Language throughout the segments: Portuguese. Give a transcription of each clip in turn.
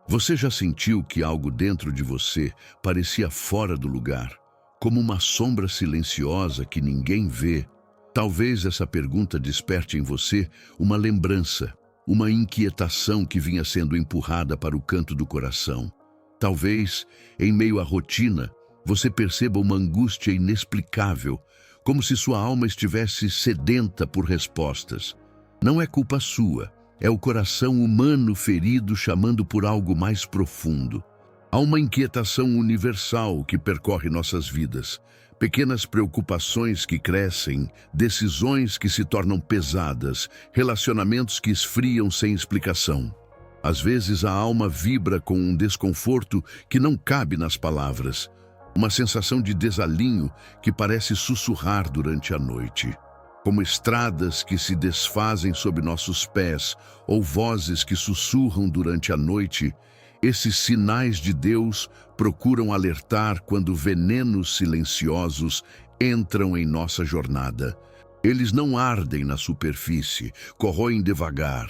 Você já sentiu que algo dentro de você parecia fora do lugar, como uma sombra silenciosa que ninguém vê? Talvez essa pergunta desperte em você uma lembrança, uma inquietação que vinha sendo empurrada para o canto do coração. Talvez, em meio à rotina, você perceba uma angústia inexplicável, como se sua alma estivesse sedenta por respostas. Não é culpa sua, é o coração humano ferido chamando por algo mais profundo. Há uma inquietação universal que percorre nossas vidas. Pequenas preocupações que crescem, decisões que se tornam pesadas, relacionamentos que esfriam sem explicação. Às vezes a alma vibra com um desconforto que não cabe nas palavras, uma sensação de desalinho que parece sussurrar durante a noite. Como estradas que se desfazem sob nossos pés ou vozes que sussurram durante a noite, esses sinais de Deus procuram alertar quando venenos silenciosos entram em nossa jornada. Eles não ardem na superfície, corroem devagar,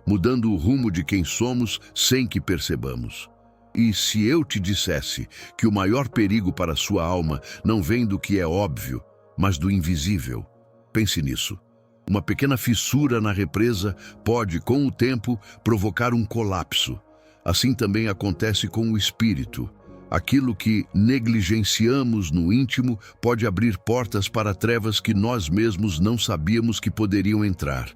mudando o rumo de quem somos sem que percebamos. E se eu te dissesse que o maior perigo para a sua alma não vem do que é óbvio, mas do invisível? Pense nisso. Uma pequena fissura na represa pode, com o tempo, provocar um colapso. Assim também acontece com o espírito. Aquilo que negligenciamos no íntimo pode abrir portas para trevas que nós mesmos não sabíamos que poderiam entrar.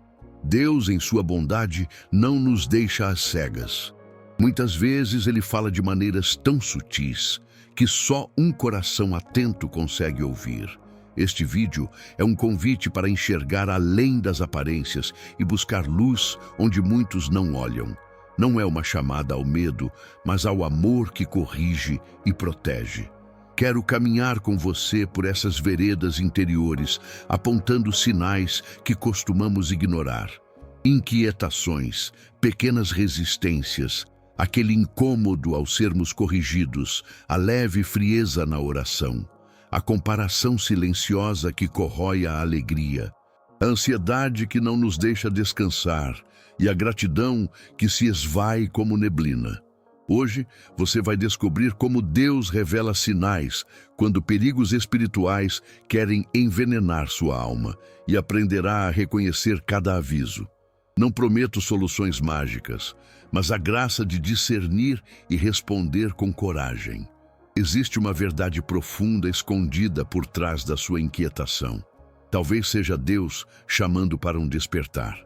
Deus, em sua bondade, não nos deixa às cegas. Muitas vezes ele fala de maneiras tão sutis que só um coração atento consegue ouvir. Este vídeo é um convite para enxergar além das aparências e buscar luz onde muitos não olham. Não é uma chamada ao medo, mas ao amor que corrige e protege. Quero caminhar com você por essas veredas interiores, apontando sinais que costumamos ignorar. Inquietações, pequenas resistências, aquele incômodo ao sermos corrigidos, a leve frieza na oração, a comparação silenciosa que corrói a alegria, a ansiedade que não nos deixa descansar e a gratidão que se esvai como neblina. Hoje, você vai descobrir como Deus revela sinais quando perigos espirituais querem envenenar sua alma e aprenderá a reconhecer cada aviso. Não prometo soluções mágicas, mas a graça de discernir e responder com coragem. Existe uma verdade profunda escondida por trás da sua inquietação. Talvez seja Deus chamando para um despertar.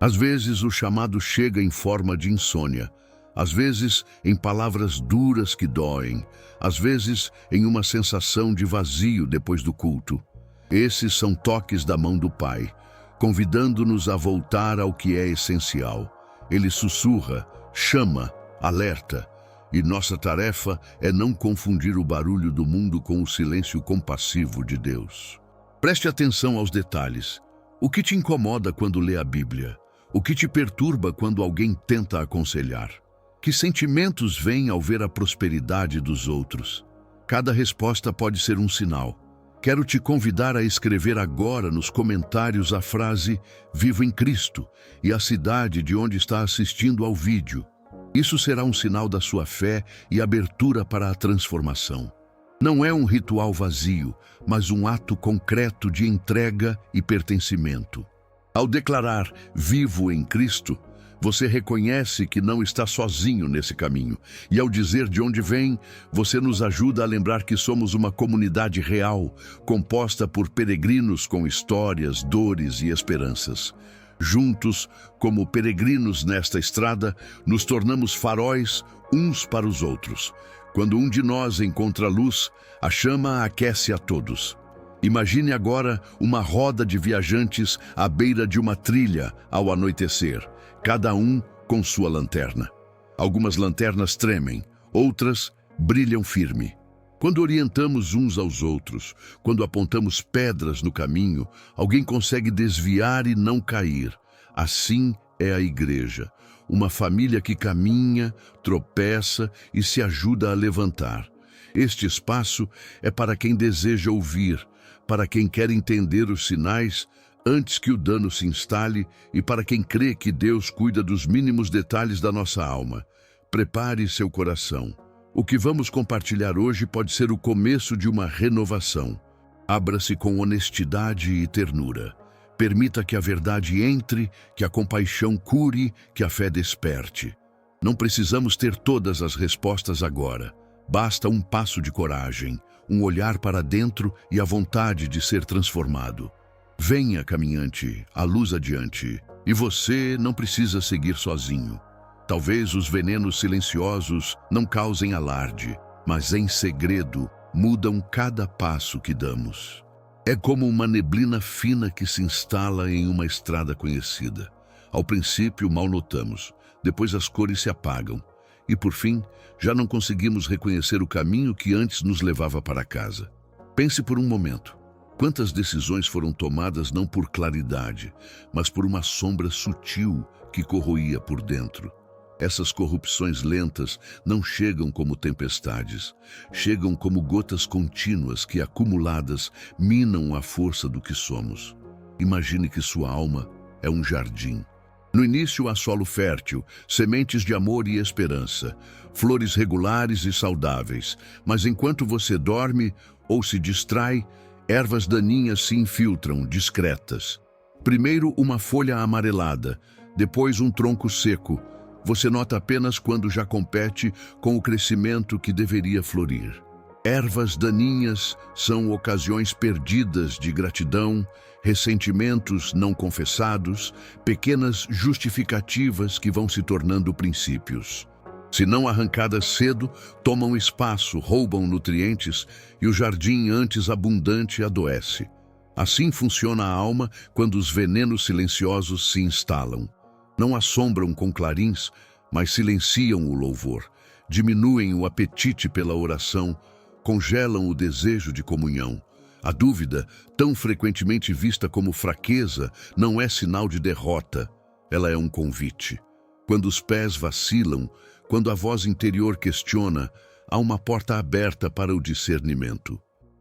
Às vezes o chamado chega em forma de insônia, às vezes em palavras duras que doem, às vezes em uma sensação de vazio depois do culto. Esses são toques da mão do Pai, convidando-nos a voltar ao que é essencial. Ele sussurra, chama, alerta, e nossa tarefa é não confundir o barulho do mundo com o silêncio compassivo de Deus. Preste atenção aos detalhes. O que te incomoda quando lê a Bíblia? O que te perturba quando alguém tenta aconselhar? Que sentimentos vêm ao ver a prosperidade dos outros? Cada resposta pode ser um sinal. Quero te convidar a escrever agora nos comentários a frase "Vivo em Cristo" e a cidade de onde está assistindo ao vídeo. Isso será um sinal da sua fé e abertura para a transformação. Não é um ritual vazio, mas um ato concreto de entrega e pertencimento. Ao declarar "Vivo em Cristo", você reconhece que não está sozinho nesse caminho. E ao dizer de onde vem, você nos ajuda a lembrar que somos uma comunidade real, composta por peregrinos com histórias, dores e esperanças. Juntos, como peregrinos nesta estrada, nos tornamos faróis uns para os outros. Quando um de nós encontra luz, a chama aquece a todos. Imagine agora uma roda de viajantes à beira de uma trilha ao anoitecer, cada um com sua lanterna. Algumas lanternas tremem, outras brilham firme. Quando orientamos uns aos outros, quando apontamos pedras no caminho, alguém consegue desviar e não cair. Assim é a igreja, uma família que caminha, tropeça e se ajuda a levantar. Este espaço é para quem deseja ouvir, para quem quer entender os sinais antes que o dano se instale e para quem crê que Deus cuida dos mínimos detalhes da nossa alma. Prepare seu coração. O que vamos compartilhar hoje pode ser o começo de uma renovação. Abra-se com honestidade e ternura. Permita que a verdade entre, que a compaixão cure, que a fé desperte. Não precisamos ter todas as respostas agora. Basta um passo de coragem, um olhar para dentro e a vontade de ser transformado. Venha, caminhante, a luz adiante. E você não precisa seguir sozinho. Talvez os venenos silenciosos não causem alarde, mas em segredo mudam cada passo que damos. É como uma neblina fina que se instala em uma estrada conhecida. Ao princípio mal notamos, depois as cores se apagam e por fim já não conseguimos reconhecer o caminho que antes nos levava para casa. Pense por um momento. Quantas decisões foram tomadas não por claridade, mas por uma sombra sutil que corroía por dentro? Essas corrupções lentas não chegam como tempestades, chegam como gotas contínuas que, acumuladas, minam a força do que somos. Imagine que sua alma é um jardim. No início há solo fértil, sementes de amor e esperança, flores regulares e saudáveis, mas enquanto você dorme ou se distrai, ervas daninhas se infiltram, discretas. Primeiro uma folha amarelada, depois um tronco seco. Você nota apenas quando já compete com o crescimento que deveria florir. Ervas daninhas são ocasiões perdidas de gratidão, ressentimentos não confessados, pequenas justificativas que vão se tornando princípios. Se não arrancadas cedo, tomam espaço, roubam nutrientes e o jardim antes abundante adoece. Assim funciona a alma quando os venenos silenciosos se instalam. Não assombram com clarins, mas silenciam o louvor, diminuem o apetite pela oração, congelam o desejo de comunhão. A dúvida, tão frequentemente vista como fraqueza, não é sinal de derrota, ela é um convite. Quando os pés vacilam, quando a voz interior questiona, há uma porta aberta para o discernimento.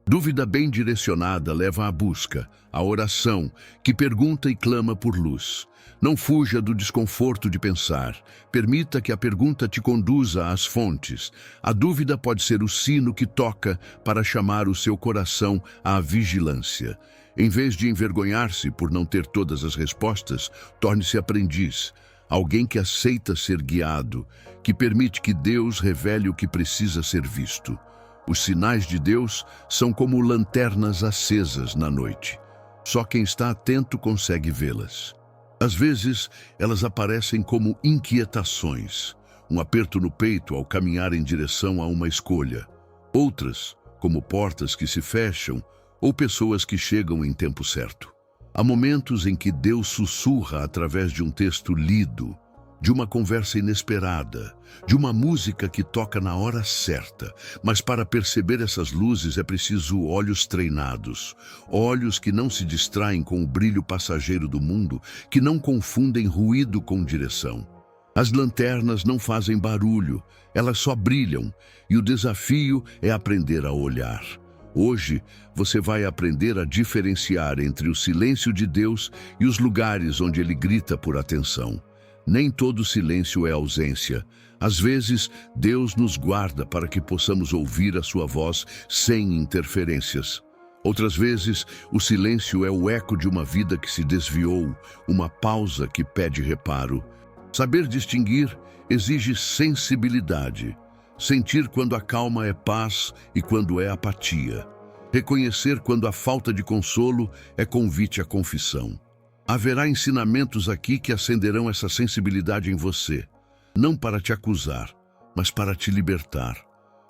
Dúvida bem direcionada leva à busca, à oração, que pergunta e clama por luz. Não fuja do desconforto de pensar. Permita que a pergunta te conduza às fontes. A dúvida pode ser o sino que toca para chamar o seu coração à vigilância. Em vez de envergonhar-se por não ter todas as respostas, torne-se aprendiz. Alguém que aceita ser guiado, que permite que Deus revele o que precisa ser visto. Os sinais de Deus são como lanternas acesas na noite. Só quem está atento consegue vê-las. Às vezes, elas aparecem como inquietações, um aperto no peito ao caminhar em direção a uma escolha. Outras, como portas que se fecham ou pessoas que chegam em tempo certo. Há momentos em que Deus sussurra através de um texto lido, de uma conversa inesperada, de uma música que toca na hora certa. Mas para perceber essas luzes é preciso olhos treinados, olhos que não se distraem com o brilho passageiro do mundo, que não confundem ruído com direção. As lanternas não fazem barulho, elas só brilham, e o desafio é aprender a olhar. Hoje, você vai aprender a diferenciar entre o silêncio de Deus e os lugares onde Ele grita por atenção. Nem todo silêncio é ausência. Às vezes, Deus nos guarda para que possamos ouvir a sua voz sem interferências. Outras vezes, o silêncio é o eco de uma vida que se desviou, uma pausa que pede reparo. Saber distinguir exige sensibilidade. Sentir quando a calma é paz e quando é apatia. Reconhecer quando a falta de consolo é convite à confissão. Haverá ensinamentos aqui que acenderão essa sensibilidade em você, não para te acusar, mas para te libertar.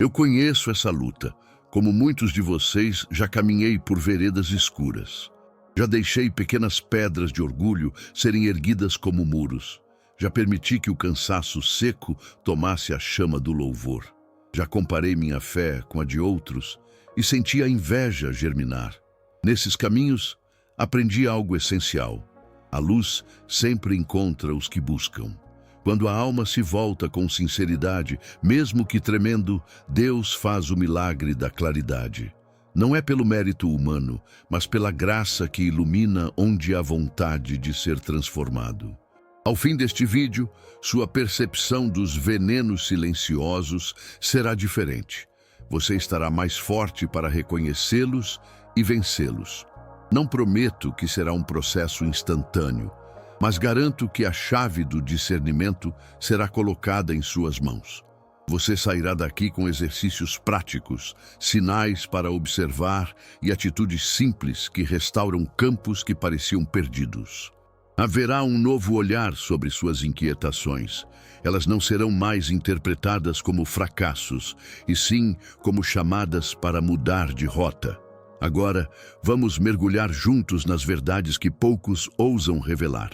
Eu conheço essa luta. Como muitos de vocês, já caminhei por veredas escuras. Já deixei pequenas pedras de orgulho serem erguidas como muros. Já permiti que o cansaço seco tomasse a chama do louvor. Já comparei minha fé com a de outros e senti a inveja germinar. Nesses caminhos, aprendi algo essencial. A luz sempre encontra os que buscam. Quando a alma se volta com sinceridade, mesmo que tremendo, Deus faz o milagre da claridade. Não é pelo mérito humano, mas pela graça que ilumina onde há vontade de ser transformado. Ao fim deste vídeo, sua percepção dos venenos silenciosos será diferente. Você estará mais forte para reconhecê-los e vencê-los. Não prometo que será um processo instantâneo, mas garanto que a chave do discernimento será colocada em suas mãos. Você sairá daqui com exercícios práticos, sinais para observar e atitudes simples que restauram campos que pareciam perdidos. Haverá um novo olhar sobre suas inquietações. Elas não serão mais interpretadas como fracassos, e sim como chamadas para mudar de rota. Agora, vamos mergulhar juntos nas verdades que poucos ousam revelar.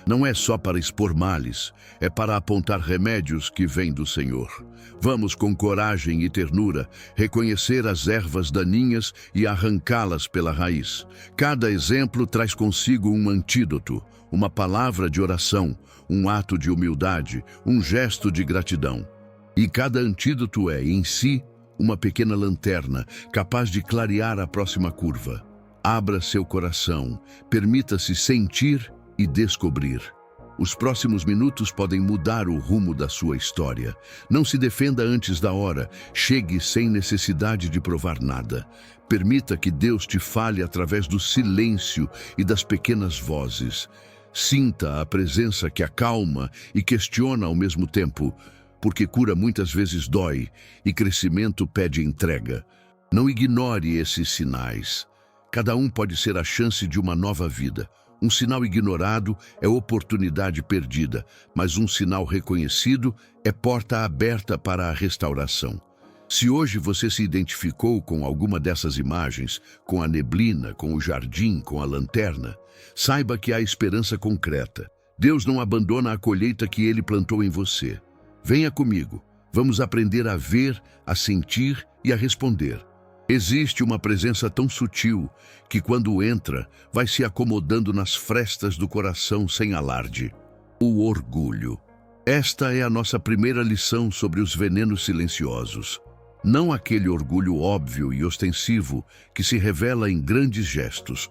Não é só para expor males, é para apontar remédios que vêm do Senhor. Vamos, com coragem e ternura, reconhecer as ervas daninhas e arrancá-las pela raiz. Cada exemplo traz consigo um antídoto, uma palavra de oração, um ato de humildade, um gesto de gratidão. E cada antídoto é, em si, uma pequena lanterna capaz de clarear a próxima curva. Abra seu coração, permita-se sentir e descobrir. Os próximos minutos podem mudar o rumo da sua história. Não se defenda antes da hora, chegue sem necessidade de provar nada. Permita que Deus te fale através do silêncio e das pequenas vozes. Sinta a presença que acalma e questiona ao mesmo tempo, porque cura muitas vezes dói e crescimento pede entrega. Não ignore esses sinais. Cada um pode ser a chance de uma nova vida. Um sinal ignorado é oportunidade perdida, mas um sinal reconhecido é porta aberta para a restauração. Se hoje você se identificou com alguma dessas imagens, com a neblina, com o jardim, com a lanterna, saiba que há esperança concreta. Deus não abandona a colheita que Ele plantou em você. Venha comigo, vamos aprender a ver, a sentir e a responder. Existe uma presença tão sutil que, quando entra, vai se acomodando nas frestas do coração sem alarde. O orgulho. Esta é a nossa primeira lição sobre os venenos silenciosos. Não aquele orgulho óbvio e ostensivo que se revela em grandes gestos,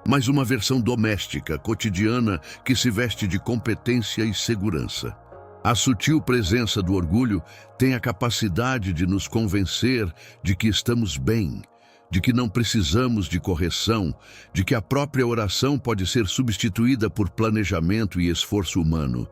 mas uma versão doméstica, cotidiana, que se veste de competência e segurança. A sutil presença do orgulho tem a capacidade de nos convencer de que estamos bem, de que não precisamos de correção, de que a própria oração pode ser substituída por planejamento e esforço humano.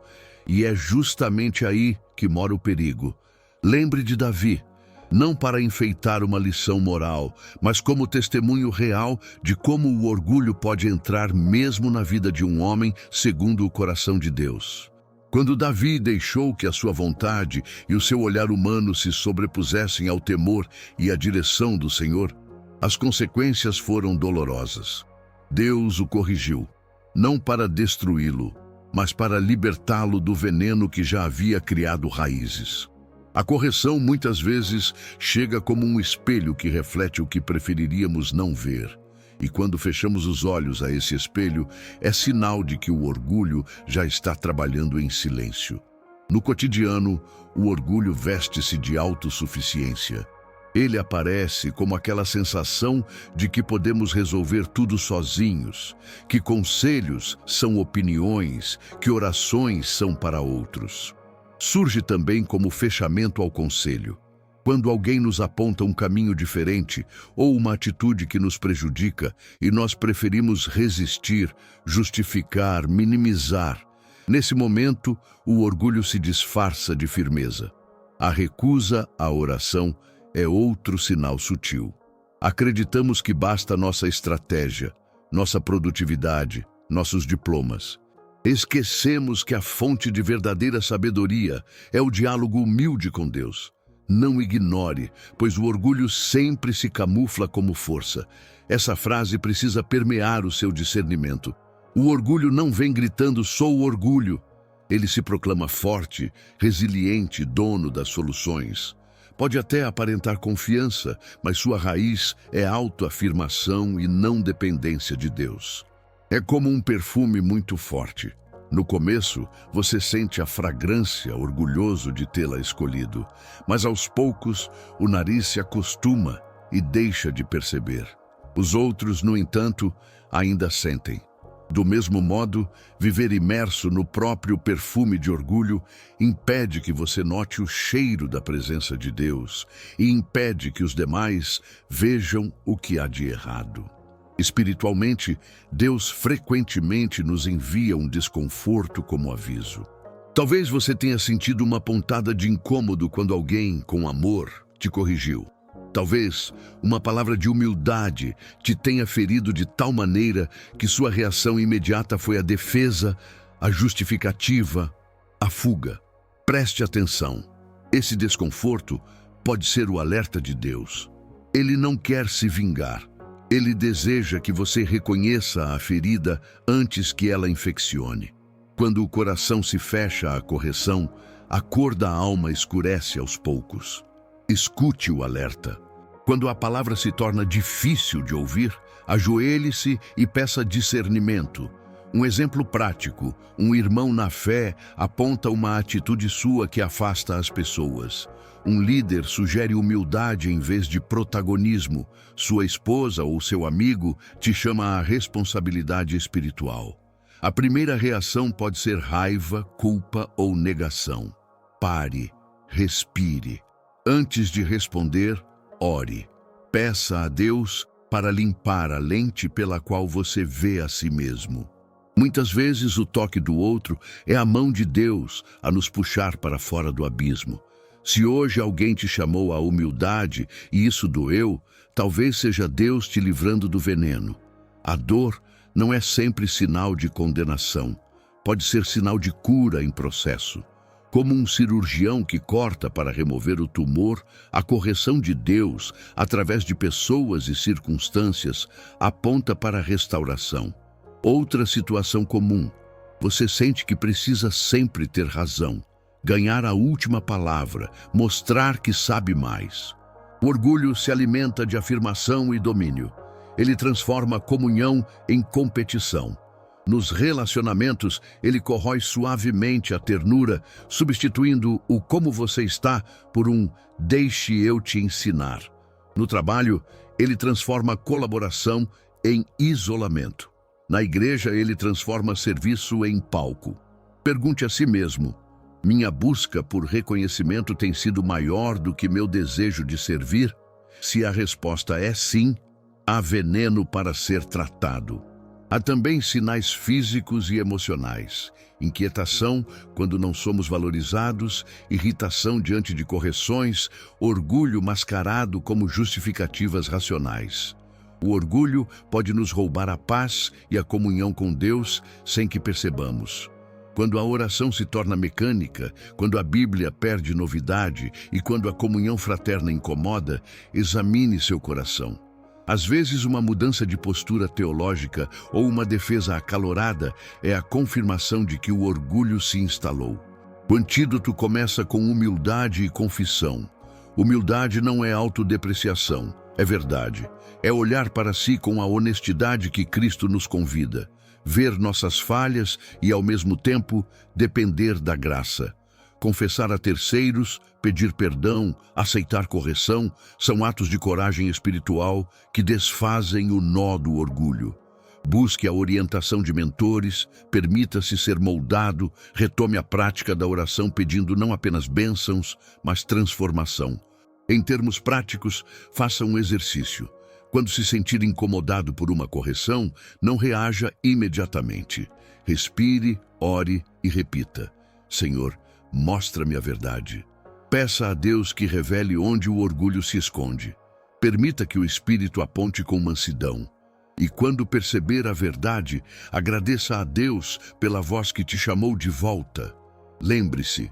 E é justamente aí que mora o perigo. Lembre de Davi, não para enfeitar uma lição moral, mas como testemunho real de como o orgulho pode entrar mesmo na vida de um homem segundo o coração de Deus. Quando Davi deixou que a sua vontade e o seu olhar humano se sobrepusessem ao temor e à direção do Senhor, as consequências foram dolorosas. Deus o corrigiu, não para destruí-lo, mas para libertá-lo do veneno que já havia criado raízes. A correção muitas vezes chega como um espelho que reflete o que preferiríamos não ver. E quando fechamos os olhos a esse espelho, é sinal de que o orgulho já está trabalhando em silêncio. No cotidiano, o orgulho veste-se de autossuficiência. Ele aparece como aquela sensação de que podemos resolver tudo sozinhos, que conselhos são opiniões, que orações são para outros. Surge também como fechamento ao conselho. Quando alguém nos aponta um caminho diferente ou uma atitude que nos prejudica e nós preferimos resistir, justificar, minimizar, nesse momento o orgulho se disfarça de firmeza. A recusa à oração é outro sinal sutil. Acreditamos que basta nossa estratégia, nossa produtividade, nossos diplomas. Esquecemos que a fonte de verdadeira sabedoria é o diálogo humilde com Deus. Não ignore, pois o orgulho sempre se camufla como força. Essa frase precisa permear o seu discernimento. O orgulho não vem gritando, sou o orgulho. Ele se proclama forte, resiliente, dono das soluções. Pode até aparentar confiança, mas sua raiz é autoafirmação e não dependência de Deus. É como um perfume muito forte. No começo, você sente a fragrância, orgulhoso de tê-la escolhido, mas aos poucos o nariz se acostuma e deixa de perceber. Os outros, no entanto, ainda sentem. Do mesmo modo, viver imerso no próprio perfume de orgulho impede que você note o cheiro da presença de Deus e impede que os demais vejam o que há de errado. Espiritualmente, Deus frequentemente nos envia um desconforto como aviso. Talvez você tenha sentido uma pontada de incômodo quando alguém, com amor, te corrigiu. Talvez uma palavra de humildade te tenha ferido de tal maneira que sua reação imediata foi a defesa, a justificativa, a fuga. Preste atenção. Esse desconforto pode ser o alerta de Deus. Ele não quer se vingar. Ele deseja que você reconheça a ferida antes que ela infeccione. Quando o coração se fecha à correção, a cor da alma escurece aos poucos. Escute o alerta. Quando a palavra se torna difícil de ouvir, ajoelhe-se e peça discernimento. Um exemplo prático: um irmão na fé aponta uma atitude sua que afasta as pessoas. Um líder sugere humildade em vez de protagonismo. Sua esposa ou seu amigo te chama à responsabilidade espiritual. A primeira reação pode ser raiva, culpa ou negação. Pare, respire. Antes de responder, ore. Peça a Deus para limpar a lente pela qual você vê a si mesmo. Muitas vezes o toque do outro é a mão de Deus a nos puxar para fora do abismo. Se hoje alguém te chamou à humildade e isso doeu, talvez seja Deus te livrando do veneno. A dor não é sempre sinal de condenação. Pode ser sinal de cura em processo. Como um cirurgião que corta para remover o tumor, a correção de Deus, através de pessoas e circunstâncias, aponta para a restauração. Outra situação comum: você sente que precisa sempre ter razão, ganhar a última palavra, mostrar que sabe mais. O orgulho se alimenta de afirmação e domínio. Ele transforma a comunhão em competição. Nos relacionamentos, ele corrói suavemente a ternura, substituindo o como você está por um deixe eu te ensinar. No trabalho, ele transforma a colaboração em isolamento. Na igreja, ele transforma serviço em palco. Pergunte a si mesmo: minha busca por reconhecimento tem sido maior do que meu desejo de servir? Se a resposta é sim, há veneno para ser tratado. Há também sinais físicos e emocionais: inquietação quando não somos valorizados, irritação diante de correções, orgulho mascarado como justificativas racionais. O orgulho pode nos roubar a paz e a comunhão com Deus sem que percebamos. Quando a oração se torna mecânica, quando a Bíblia perde novidade e quando a comunhão fraterna incomoda, examine seu coração. Às vezes, uma mudança de postura teológica ou uma defesa acalorada é a confirmação de que o orgulho se instalou. O antídoto começa com humildade e confissão. Humildade não é autodepreciação, é verdade. É olhar para si com a honestidade que Cristo nos convida, ver nossas falhas e, ao mesmo tempo, depender da graça. Confessar a terceiros, pedir perdão, aceitar correção, são atos de coragem espiritual que desfazem o nó do orgulho. Busque a orientação de mentores, permita-se ser moldado, retome a prática da oração pedindo não apenas bênçãos, mas transformação. Em termos práticos, faça um exercício. Quando se sentir incomodado por uma correção, não reaja imediatamente. Respire, ore e repita: Senhor, mostra-me a verdade. Peça a Deus que revele onde o orgulho se esconde. Permita que o Espírito aponte com mansidão. E quando perceber a verdade, agradeça a Deus pela voz que te chamou de volta. Lembre-se,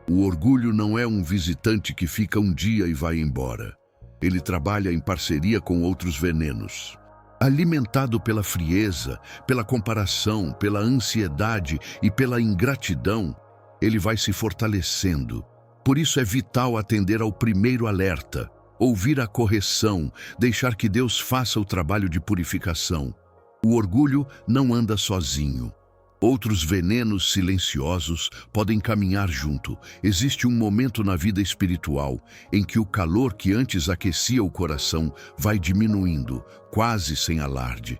o orgulho não é um visitante que fica um dia e vai embora. Ele trabalha em parceria com outros venenos. Alimentado pela frieza, pela comparação, pela ansiedade e pela ingratidão, ele vai se fortalecendo. Por isso é vital atender ao primeiro alerta, ouvir a correção, deixar que Deus faça o trabalho de purificação. O orgulho não anda sozinho. Outros venenos silenciosos podem caminhar junto. Existe um momento na vida espiritual em que o calor que antes aquecia o coração vai diminuindo, quase sem alarde.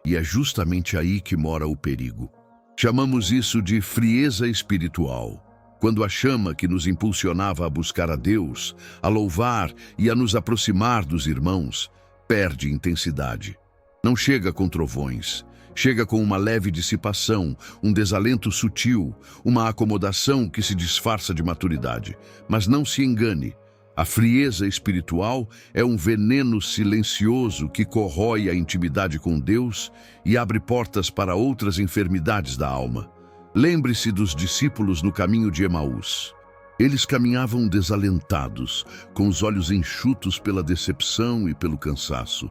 e é justamente aí que mora o perigo. Chamamos isso de frieza espiritual, quando a chama que nos impulsionava a buscar a Deus, a louvar e a nos aproximar dos irmãos, perde intensidade. Não chega com trovões, chega com uma leve dissipação, um desalento sutil, uma acomodação que se disfarça de maturidade. Mas não se engane, a frieza espiritual é um veneno silencioso que corrói a intimidade com Deus e abre portas para outras enfermidades da alma. Lembre-se dos discípulos no caminho de Emaús. Eles caminhavam desalentados, com os olhos enxutos pela decepção e pelo cansaço.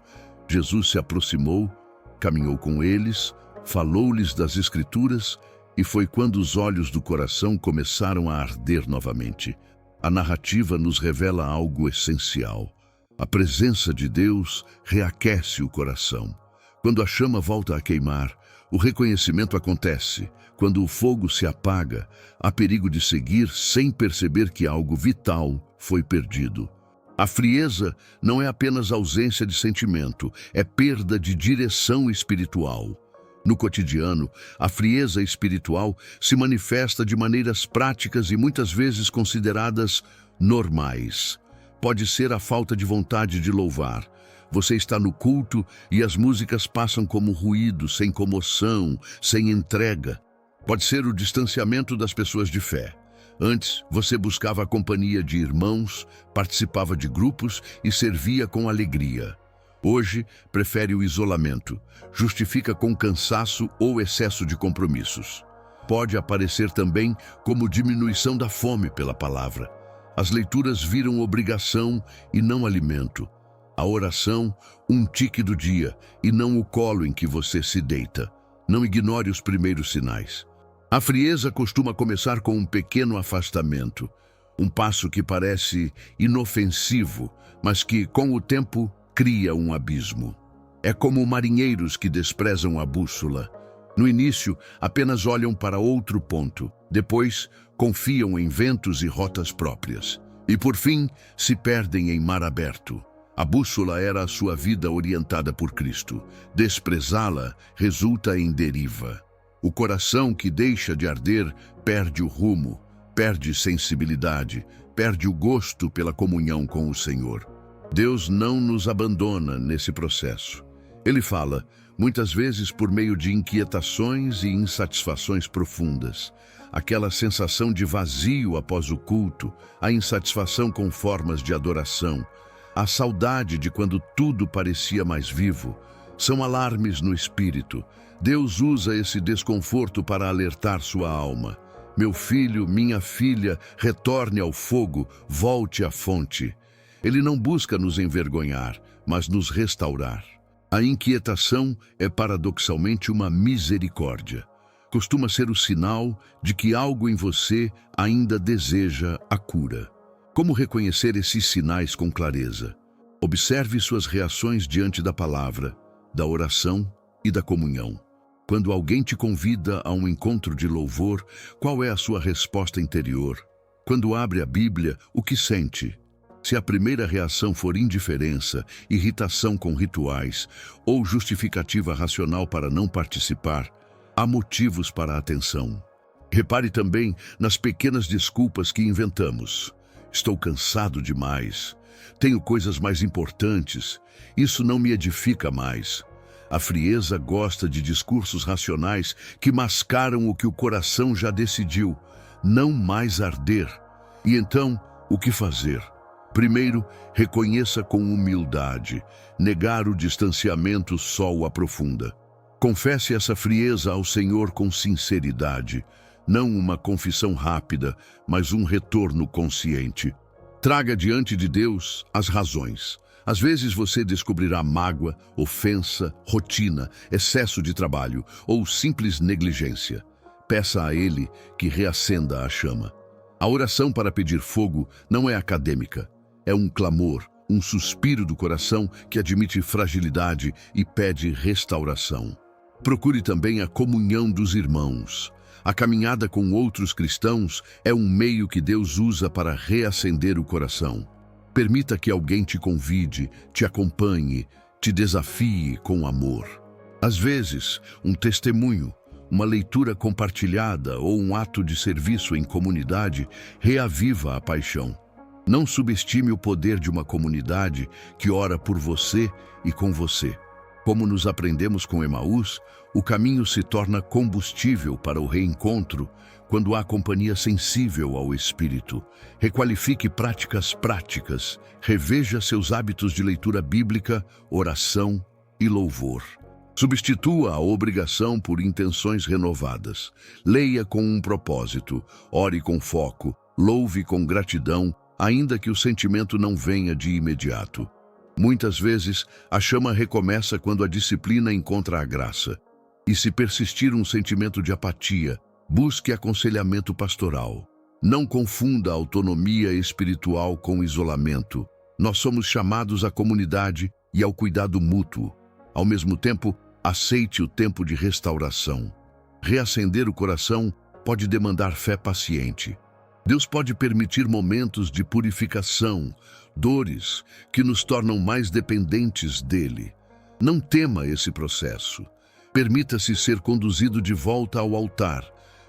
Jesus se aproximou, caminhou com eles, falou-lhes das Escrituras, e foi quando os olhos do coração começaram a arder novamente. A narrativa nos revela algo essencial. A presença de Deus reaquece o coração. Quando a chama volta a queimar, o reconhecimento acontece. Quando o fogo se apaga, há perigo de seguir sem perceber que algo vital foi perdido. A frieza não é apenas ausência de sentimento, é perda de direção espiritual. No cotidiano, a frieza espiritual se manifesta de maneiras práticas e muitas vezes consideradas normais. Pode ser a falta de vontade de louvar. Você está no culto e as músicas passam como ruído, sem comoção, sem entrega. Pode ser o distanciamento das pessoas de fé. Antes, você buscava a companhia de irmãos, participava de grupos e servia com alegria. Hoje, prefere o isolamento, justifica com cansaço ou excesso de compromissos. Pode aparecer também como diminuição da fome pela palavra. As leituras viram obrigação e não alimento. A oração, um tique do dia e não o colo em que você se deita. Não ignore os primeiros sinais. A frieza costuma começar com um pequeno afastamento, um passo que parece inofensivo, mas que, com o tempo, cria um abismo. É como marinheiros que desprezam a bússola. No início, apenas olham para outro ponto. Depois, confiam em ventos e rotas próprias. E, por fim, se perdem em mar aberto. A bússola era a sua vida orientada por Cristo. Desprezá-la resulta em deriva. O coração que deixa de arder perde o rumo, perde sensibilidade, perde o gosto pela comunhão com o Senhor. Deus não nos abandona nesse processo. Ele fala, muitas vezes por meio de inquietações e insatisfações profundas. Aquela sensação de vazio após o culto, a insatisfação com formas de adoração, a saudade de quando tudo parecia mais vivo, são alarmes no espírito. Deus usa esse desconforto para alertar sua alma. Meu filho, minha filha, retorne ao fogo, volte à fonte. Ele não busca nos envergonhar, mas nos restaurar. A inquietação é paradoxalmente uma misericórdia. Costuma ser o sinal de que algo em você ainda deseja a cura. Como reconhecer esses sinais com clareza? Observe suas reações diante da palavra, da oração e da comunhão. Quando alguém te convida a um encontro de louvor, qual é a sua resposta interior? Quando abre a Bíblia, o que sente? Se a primeira reação for indiferença, irritação com rituais ou justificativa racional para não participar, há motivos para a atenção. Repare também nas pequenas desculpas que inventamos. Estou cansado demais. Tenho coisas mais importantes. Isso não me edifica mais. A frieza gosta de discursos racionais que mascaram o que o coração já decidiu, não mais arder. E então, o que fazer? Primeiro, reconheça com humildade. Negar o distanciamento só o aprofunda. Confesse essa frieza ao Senhor com sinceridade. Não uma confissão rápida, mas um retorno consciente. Traga diante de Deus as razões. Às vezes você descobrirá mágoa, ofensa, rotina, excesso de trabalho ou simples negligência. Peça a Ele que reacenda a chama. A oração para pedir fogo não é acadêmica. É um clamor, um suspiro do coração que admite fragilidade e pede restauração. Procure também a comunhão dos irmãos. A caminhada com outros cristãos é um meio que Deus usa para reacender o coração. Permita que alguém te convide, te acompanhe, te desafie com amor. Às vezes, um testemunho, uma leitura compartilhada ou um ato de serviço em comunidade reaviva a paixão. Não subestime o poder de uma comunidade que ora por você e com você. Como nos aprendemos com Emaús, o caminho se torna combustível para o reencontro quando há companhia sensível ao Espírito. Requalifique práticas, reveja seus hábitos de leitura bíblica, oração e louvor. Substitua a obrigação por intenções renovadas. Leia com um propósito, ore com foco, louve com gratidão, ainda que o sentimento não venha de imediato. Muitas vezes, a chama recomeça quando a disciplina encontra a graça. E se persistir um sentimento de apatia, busque aconselhamento pastoral. Não confunda a autonomia espiritual com isolamento. Nós somos chamados à comunidade e ao cuidado mútuo. Ao mesmo tempo, aceite o tempo de restauração. Reacender o coração pode demandar fé paciente. Deus pode permitir momentos de purificação, dores que nos tornam mais dependentes dele. Não tema esse processo. Permita-se ser conduzido de volta ao altar,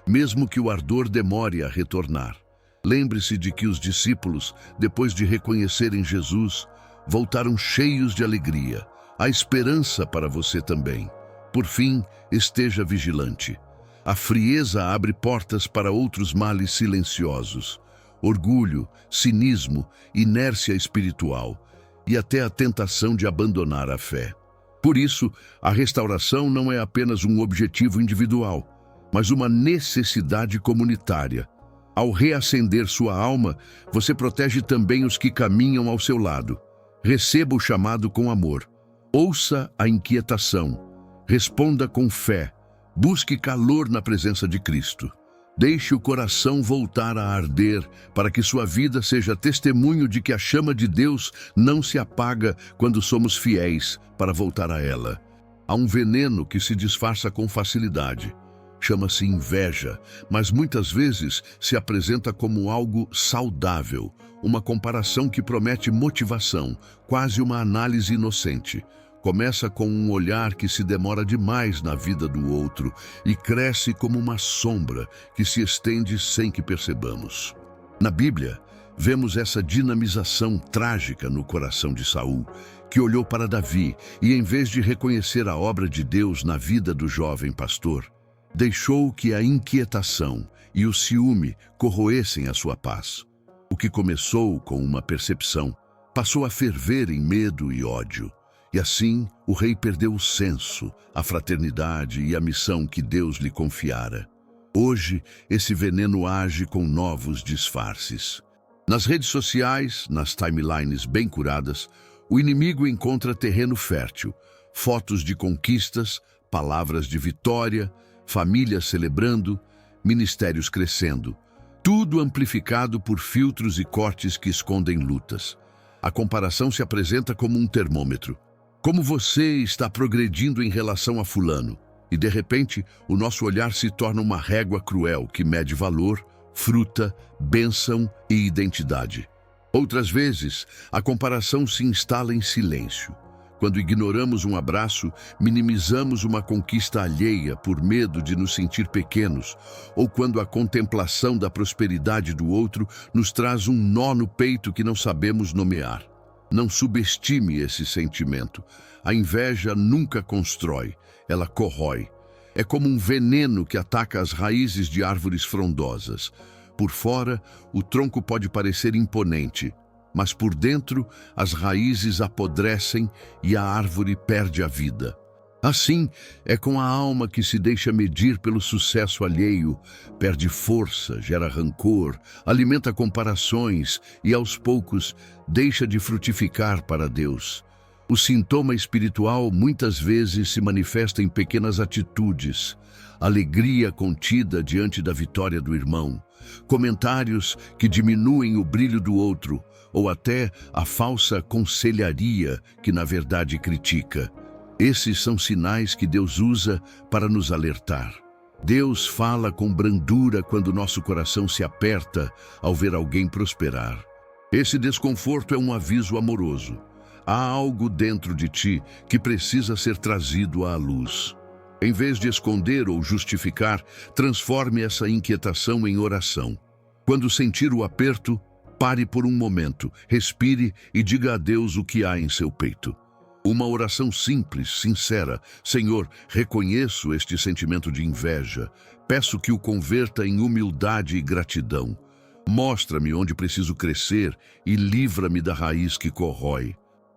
mesmo que o ardor demore a retornar. Lembre-se de que os discípulos, depois de reconhecerem Jesus, voltaram cheios de alegria. Há esperança para você também. Por fim, esteja vigilante. A frieza abre portas para outros males silenciosos. Orgulho, cinismo, inércia espiritual e até a tentação de abandonar a fé. Por isso, a restauração não é apenas um objetivo individual, mas uma necessidade comunitária. Ao reacender sua alma, você protege também os que caminham ao seu lado. Receba o chamado com amor. Ouça a inquietação. Responda com fé. Busque calor na presença de Cristo. Deixe o coração voltar a arder para que sua vida seja testemunho de que a chama de Deus não se apaga quando somos fiéis para voltar a ela. Há um veneno que se disfarça com facilidade. Chama-se inveja, mas muitas vezes se apresenta como algo saudável, uma comparação que promete motivação, quase uma análise inocente. Começa com um olhar que se demora demais na vida do outro e cresce como uma sombra que se estende sem que percebamos. Na Bíblia, vemos essa dinamização trágica no coração de Saul, que olhou para Davi e, em vez de reconhecer a obra de Deus na vida do jovem pastor, deixou que a inquietação e o ciúme corroessem a sua paz. O que começou com uma percepção passou a ferver em medo e ódio. E assim, o rei perdeu o senso, a fraternidade e a missão que Deus lhe confiara. Hoje, esse veneno age com novos disfarces. Nas redes sociais, nas timelines bem curadas, o inimigo encontra terreno fértil, fotos de conquistas, palavras de vitória, famílias celebrando, ministérios crescendo, tudo amplificado por filtros e cortes que escondem lutas. A comparação se apresenta como um termômetro. Como você está progredindo em relação a fulano? E de repente, o nosso olhar se torna uma régua cruel que mede valor, fruta, bênção e identidade. Outras vezes, a comparação se instala em silêncio. Quando ignoramos um abraço, minimizamos uma conquista alheia por medo de nos sentir pequenos, ou quando a contemplação da prosperidade do outro nos traz um nó no peito que não sabemos nomear. Não subestime esse sentimento. A inveja nunca constrói, ela corrói. É como um veneno que ataca as raízes de árvores frondosas. Por fora, o tronco pode parecer imponente, mas por dentro, as raízes apodrecem e a árvore perde a vida. Assim, é com a alma que se deixa medir pelo sucesso alheio, perde força, gera rancor, alimenta comparações e, aos poucos, deixa de frutificar para Deus. O sintoma espiritual muitas vezes se manifesta em pequenas atitudes, alegria contida diante da vitória do irmão, comentários que diminuem o brilho do outro, ou até a falsa conselharia que na verdade critica. Esses são sinais que Deus usa para nos alertar. Deus fala com brandura quando nosso coração se aperta ao ver alguém prosperar. Esse desconforto é um aviso amoroso. há algo dentro de ti que precisa ser trazido à luz. Em vez de esconder ou justificar, transforme essa inquietação em oração. Quando sentir o aperto, pare por um momento, respire e diga a Deus o que há em seu peito. Uma oração simples, sincera. Senhor, reconheço este sentimento de inveja. Peço que o converta em humildade e gratidão. Mostra-me onde preciso crescer e livra-me da raiz que corrói.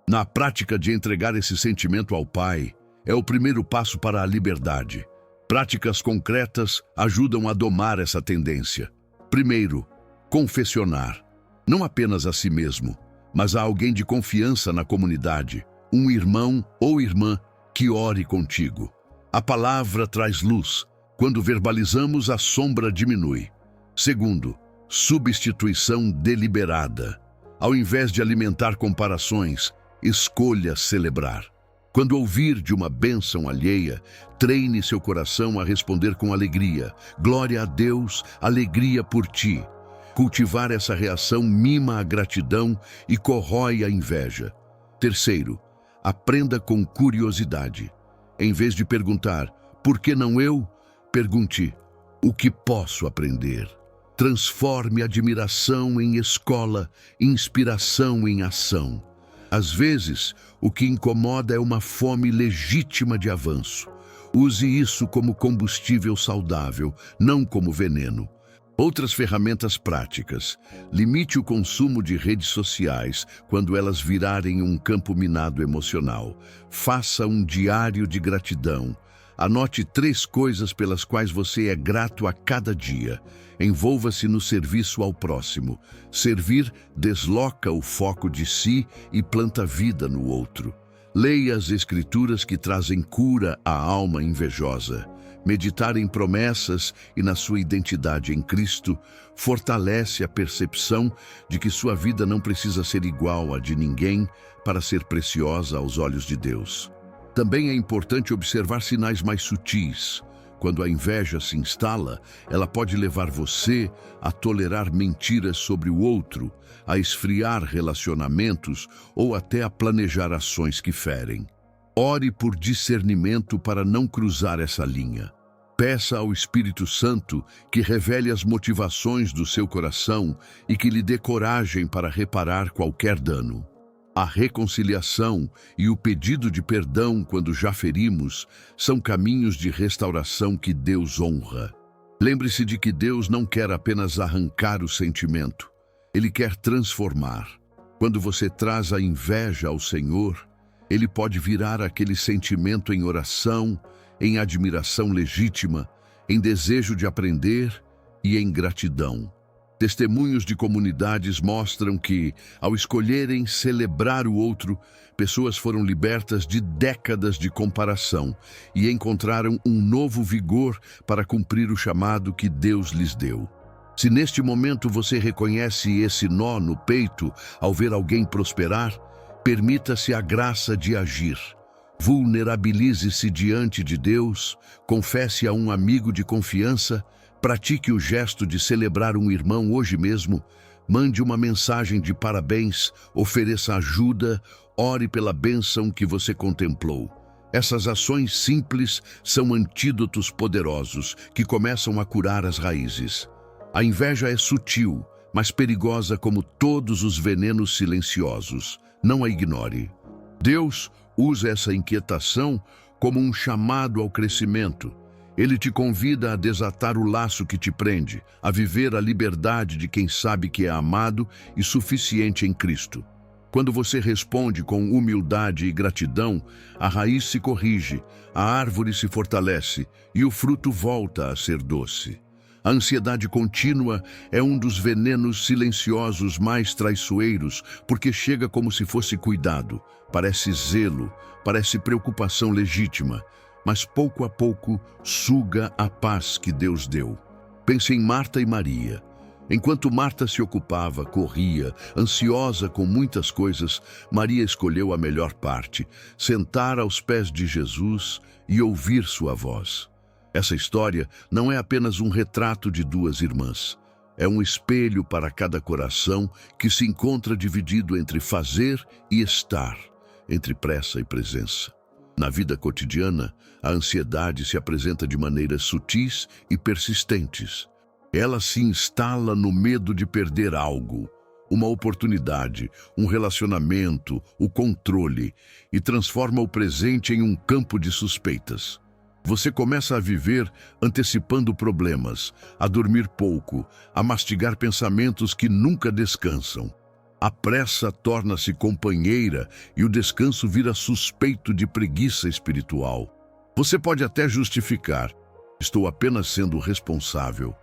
Na prática de entregar esse sentimento ao Pai, é o primeiro passo para a liberdade. Práticas concretas ajudam a domar essa tendência. Primeiro, confessionar. Não apenas a si mesmo, mas a alguém de confiança na comunidade, um irmão ou irmã que ore contigo. A palavra traz luz. Quando verbalizamos, a sombra diminui. Segundo, substituição deliberada. Ao invés de alimentar comparações, escolha celebrar. Quando ouvir de uma bênção alheia, treine seu coração a responder com alegria. Glória a Deus, alegria por ti. Cultivar essa reação mima a gratidão e corrói a inveja. Terceiro, aprenda com curiosidade. Em vez de perguntar, por que não eu? Pergunte, o que posso aprender? Transforme admiração em escola, inspiração em ação. Às vezes, o que incomoda é uma fome legítima de avanço. Use isso como combustível saudável, não como veneno. Outras ferramentas práticas. Limite o consumo de redes sociais quando elas virarem um campo minado emocional. Faça um diário de gratidão. Anote 3 coisas pelas quais você é grato a cada dia. Envolva-se no serviço ao próximo. Servir desloca o foco de si e planta vida no outro. Leia as escrituras que trazem cura à alma invejosa. Meditar em promessas e na sua identidade em Cristo fortalece a percepção de que sua vida não precisa ser igual à de ninguém para ser preciosa aos olhos de Deus. Também é importante observar sinais mais sutis. Quando a inveja se instala, ela pode levar você a tolerar mentiras sobre o outro, a esfriar relacionamentos ou até a planejar ações que ferem. Ore por discernimento para não cruzar essa linha. Peça ao Espírito Santo que revele as motivações do seu coração e que lhe dê coragem para reparar qualquer dano. A reconciliação e o pedido de perdão quando já ferimos são caminhos de restauração que Deus honra. Lembre-se de que Deus não quer apenas arrancar o sentimento, Ele quer transformar. Quando você traz a inveja ao Senhor, Ele pode virar aquele sentimento em oração, em admiração legítima, em desejo de aprender e em gratidão. Testemunhos de comunidades mostram que, ao escolherem celebrar o outro, pessoas foram libertas de décadas de comparação e encontraram um novo vigor para cumprir o chamado que Deus lhes deu. Se neste momento você reconhece esse nó no peito ao ver alguém prosperar, permita-se a graça de agir. Vulnerabilize-se diante de Deus, confesse a um amigo de confiança, pratique o gesto de celebrar um irmão hoje mesmo, mande uma mensagem de parabéns, ofereça ajuda, ore pela bênção que você contemplou. Essas ações simples são antídotos poderosos que começam a curar as raízes. A inveja é sutil, mas perigosa como todos os venenos silenciosos. Não a ignore. Deus usa essa inquietação como um chamado ao crescimento. Ele te convida a desatar o laço que te prende, a viver a liberdade de quem sabe que é amado e suficiente em Cristo. Quando você responde com humildade e gratidão, a raiz se corrige, a árvore se fortalece e o fruto volta a ser doce. A ansiedade contínua é um dos venenos silenciosos mais traiçoeiros, porque chega como se fosse cuidado, parece zelo, parece preocupação legítima, mas pouco a pouco suga a paz que Deus deu. Pense em Marta e Maria. Enquanto Marta se ocupava, corria, ansiosa com muitas coisas, Maria escolheu a melhor parte, sentar aos pés de Jesus e ouvir sua voz. Essa história não é apenas um retrato de duas irmãs. É um espelho para cada coração que se encontra dividido entre fazer e estar, entre pressa e presença. Na vida cotidiana, a ansiedade se apresenta de maneiras sutis e persistentes. Ela se instala no medo de perder algo, uma oportunidade, um relacionamento, o controle, e transforma o presente em um campo de suspeitas. Você começa a viver antecipando problemas, a dormir pouco, a mastigar pensamentos que nunca descansam. A pressa torna-se companheira e o descanso vira suspeito de preguiça espiritual. Você pode até justificar: estou apenas sendo responsável.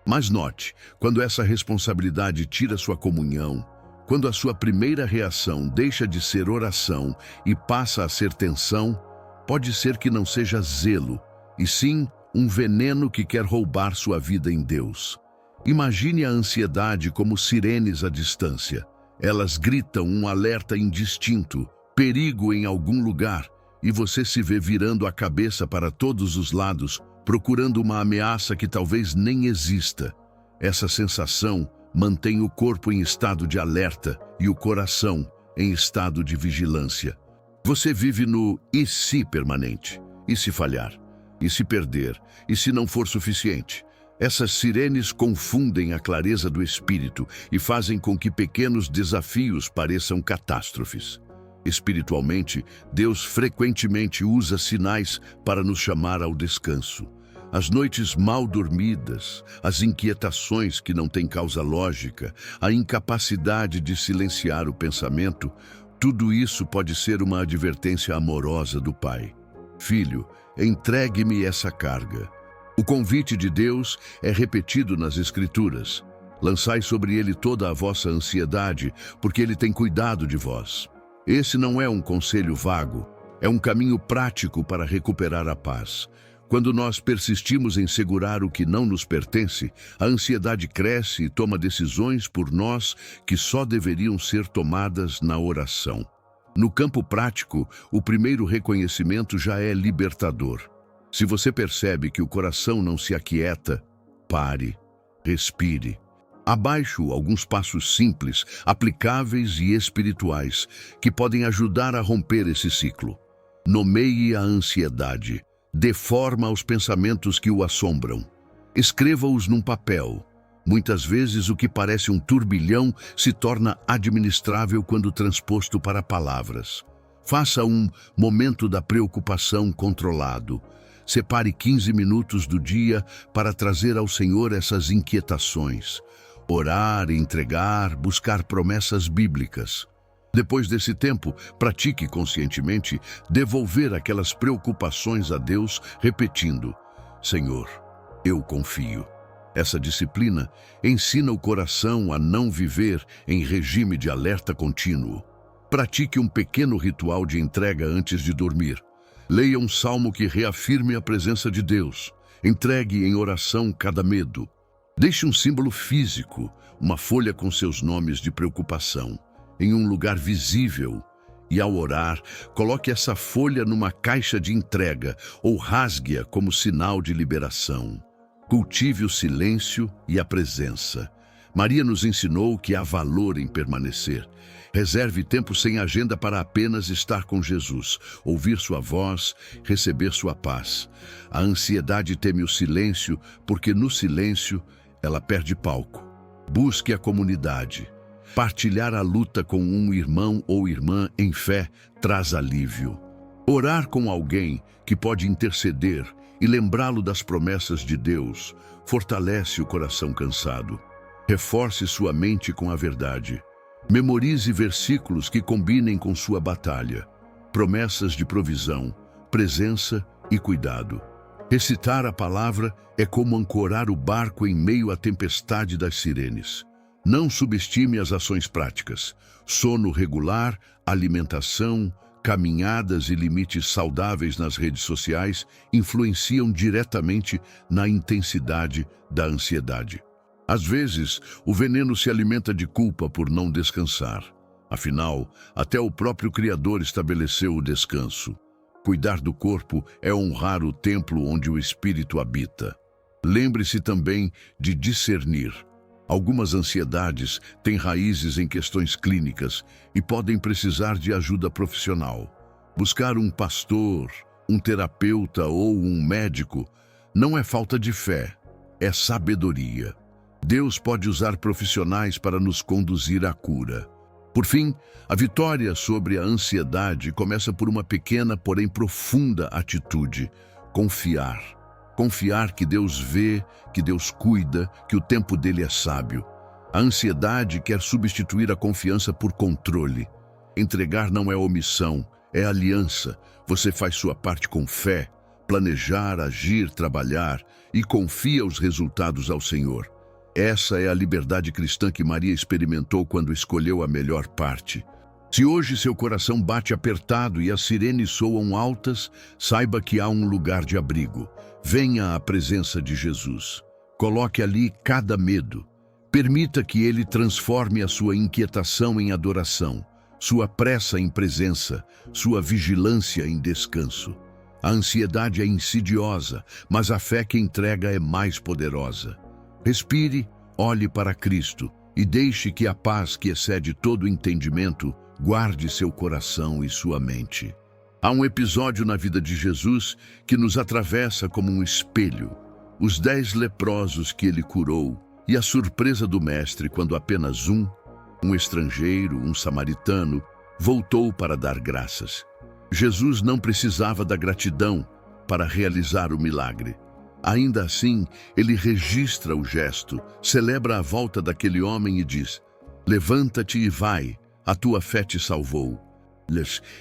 Mas note, quando essa responsabilidade tira sua comunhão, quando a sua primeira reação deixa de ser oração e passa a ser tensão, pode ser que não seja zelo, e sim um veneno que quer roubar sua vida em Deus. Imagine a ansiedade como sirenes à distância. Elas gritam um alerta indistinto, perigo em algum lugar, e você se vê virando a cabeça para todos os lados, procurando uma ameaça que talvez nem exista. Essa sensação mantém o corpo em estado de alerta e o coração em estado de vigilância. Você vive no "e se" permanente. E se falhar? E se perder? E se não for suficiente? Essas sirenes confundem a clareza do espírito e fazem com que pequenos desafios pareçam catástrofes. Espiritualmente, Deus frequentemente usa sinais para nos chamar ao descanso. As noites mal dormidas, as inquietações que não têm causa lógica, a incapacidade de silenciar o pensamento, tudo isso pode ser uma advertência amorosa do Pai. Filho, entregue-me essa carga. O convite de Deus é repetido nas Escrituras. Lançai sobre ele toda a vossa ansiedade, porque ele tem cuidado de vós. Esse não é um conselho vago, é um caminho prático para recuperar a paz. Quando nós persistimos em segurar o que não nos pertence, a ansiedade cresce e toma decisões por nós que só deveriam ser tomadas na oração. No campo prático, o primeiro reconhecimento já é libertador. Se você percebe que o coração não se aquieta, pare, respire. Abaixo alguns passos simples, aplicáveis e espirituais, que podem ajudar a romper esse ciclo. Nomeie a ansiedade. Dê forma aos pensamentos que o assombram. Escreva-os num papel. Muitas vezes o que parece um turbilhão se torna administrável quando transposto para palavras. Faça um momento da preocupação controlado. Separe 15 minutos do dia para trazer ao Senhor essas inquietações. Orar, entregar, buscar promessas bíblicas. Depois desse tempo, pratique conscientemente devolver aquelas preocupações a Deus, repetindo: Senhor, eu confio. Essa disciplina ensina o coração a não viver em regime de alerta contínuo. Pratique um pequeno ritual de entrega antes de dormir. Leia um salmo que reafirme a presença de Deus. Entregue em oração cada medo. Deixe um símbolo físico, uma folha com seus nomes de preocupação, em um lugar visível. E ao orar, coloque essa folha numa caixa de entrega ou rasgue-a como sinal de liberação. Cultive o silêncio e a presença. Maria nos ensinou que há valor em permanecer. Reserve tempo sem agenda para apenas estar com Jesus, ouvir sua voz, receber sua paz. A ansiedade teme o silêncio, porque no silêncio ela perde palco. Busque a comunidade. Partilhar a luta com um irmão ou irmã em fé traz alívio. Orar com alguém que pode interceder e lembrá-lo das promessas de Deus fortalece o coração cansado. Reforce sua mente com a verdade. Memorize versículos que combinem com sua batalha. Promessas de provisão, presença e cuidado. Recitar a palavra é como ancorar o barco em meio à tempestade das sirenes. Não subestime as ações práticas. Sono regular, alimentação, caminhadas e limites saudáveis nas redes sociais influenciam diretamente na intensidade da ansiedade. Às vezes, o veneno se alimenta de culpa por não descansar. Afinal, até o próprio Criador estabeleceu o descanso. Cuidar do corpo é honrar o templo onde o Espírito habita. Lembre-se também de discernir. Algumas ansiedades têm raízes em questões clínicas e podem precisar de ajuda profissional. Buscar um pastor, um terapeuta ou um médico não é falta de fé, é sabedoria. Deus pode usar profissionais para nos conduzir à cura. Por fim, a vitória sobre a ansiedade começa por uma pequena, porém profunda atitude: confiar. Confiar que Deus vê, que Deus cuida, que o tempo dele é sábio. A ansiedade quer substituir a confiança por controle. Entregar não é omissão, é aliança. Você faz sua parte com fé, planejar, agir, trabalhar e confia os resultados ao Senhor. Essa é a liberdade cristã que Maria experimentou quando escolheu a melhor parte. Se hoje seu coração bate apertado e as sirenes soam altas, saiba que há um lugar de abrigo. Venha à presença de Jesus. Coloque ali cada medo. Permita que Ele transforme a sua inquietação em adoração, sua pressa em presença, sua vigilância em descanso. A ansiedade é insidiosa, mas a fé que entrega é mais poderosa. Respire, olhe para Cristo e deixe que a paz que excede todo entendimento guarde seu coração e sua mente. Há um episódio na vida de Jesus que nos atravessa como um espelho. Os 10 leprosos que ele curou e a surpresa do mestre quando apenas um estrangeiro, um samaritano, voltou para dar graças. Jesus não precisava da gratidão para realizar o milagre. Ainda assim, ele registra o gesto, celebra a volta daquele homem e diz: levanta-te e vai, a tua fé te salvou.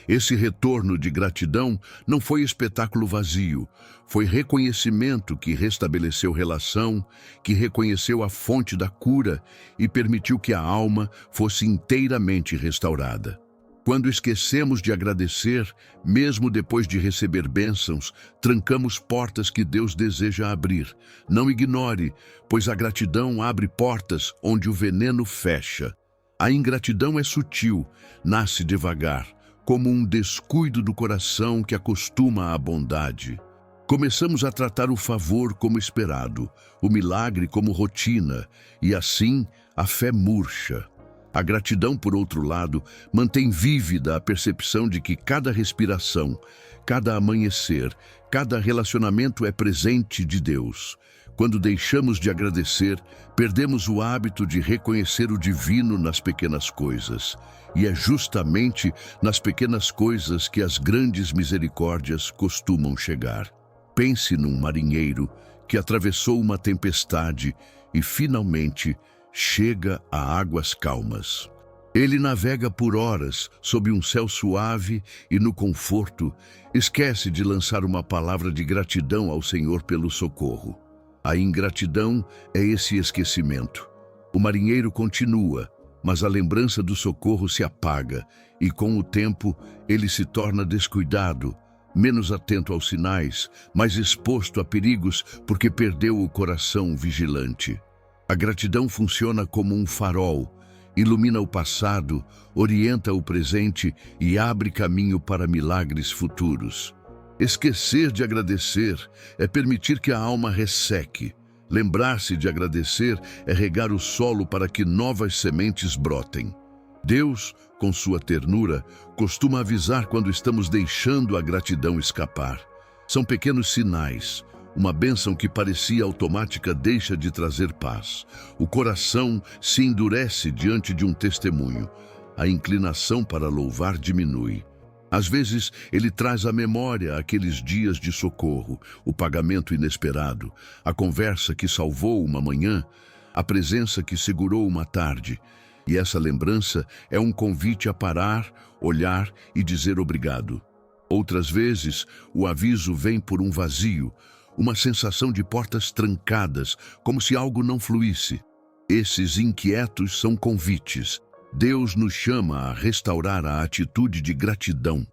Esse retorno de gratidão não foi espetáculo vazio, foi reconhecimento que restabeleceu relação, que reconheceu a fonte da cura e permitiu que a alma fosse inteiramente restaurada. Quando esquecemos de agradecer, mesmo depois de receber bênçãos, trancamos portas que Deus deseja abrir. Não ignore, pois a gratidão abre portas onde o veneno fecha. A ingratidão é sutil, nasce devagar, como um descuido do coração que acostuma à bondade. Começamos a tratar o favor como esperado, o milagre como rotina, e assim a fé murcha. A gratidão, por outro lado, mantém vívida a percepção de que cada respiração, cada amanhecer, cada relacionamento é presente de Deus. Quando deixamos de agradecer, perdemos o hábito de reconhecer o divino nas pequenas coisas. E é justamente nas pequenas coisas que as grandes misericórdias costumam chegar. Pense num marinheiro que atravessou uma tempestade e, finalmente, chega a águas calmas. Ele navega por horas sob um céu suave e, no conforto, esquece de lançar uma palavra de gratidão ao Senhor pelo socorro. A ingratidão é esse esquecimento. O marinheiro continua, mas a lembrança do socorro se apaga e, com o tempo, ele se torna descuidado, menos atento aos sinais, mais exposto a perigos porque perdeu o coração vigilante. A gratidão funciona como um farol, ilumina o passado, orienta o presente e abre caminho para milagres futuros. Esquecer de agradecer é permitir que a alma resseque. Lembrar-se de agradecer é regar o solo para que novas sementes brotem. Deus, com sua ternura, costuma avisar quando estamos deixando a gratidão escapar. São pequenos sinais. Uma bênção que parecia automática deixa de trazer paz. O coração se endurece diante de um testemunho. A inclinação para louvar diminui. Às vezes, ele traz à memória aqueles dias de socorro, o pagamento inesperado, a conversa que salvou uma manhã, a presença que segurou uma tarde. E essa lembrança é um convite a parar, olhar e dizer obrigado. Outras vezes, o aviso vem por um vazio, uma sensação de portas trancadas, como se algo não fluísse. Esses inquietos são convites. Deus nos chama a restaurar a atitude de gratidão.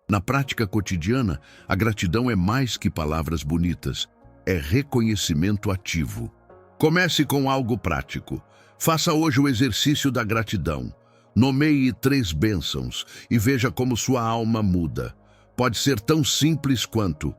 Na prática cotidiana, a gratidão é mais que palavras bonitas, é reconhecimento ativo. Comece com algo prático. Faça hoje o exercício da gratidão. Nomeie 3 bênçãos e veja como sua alma muda. Pode ser tão simples quanto: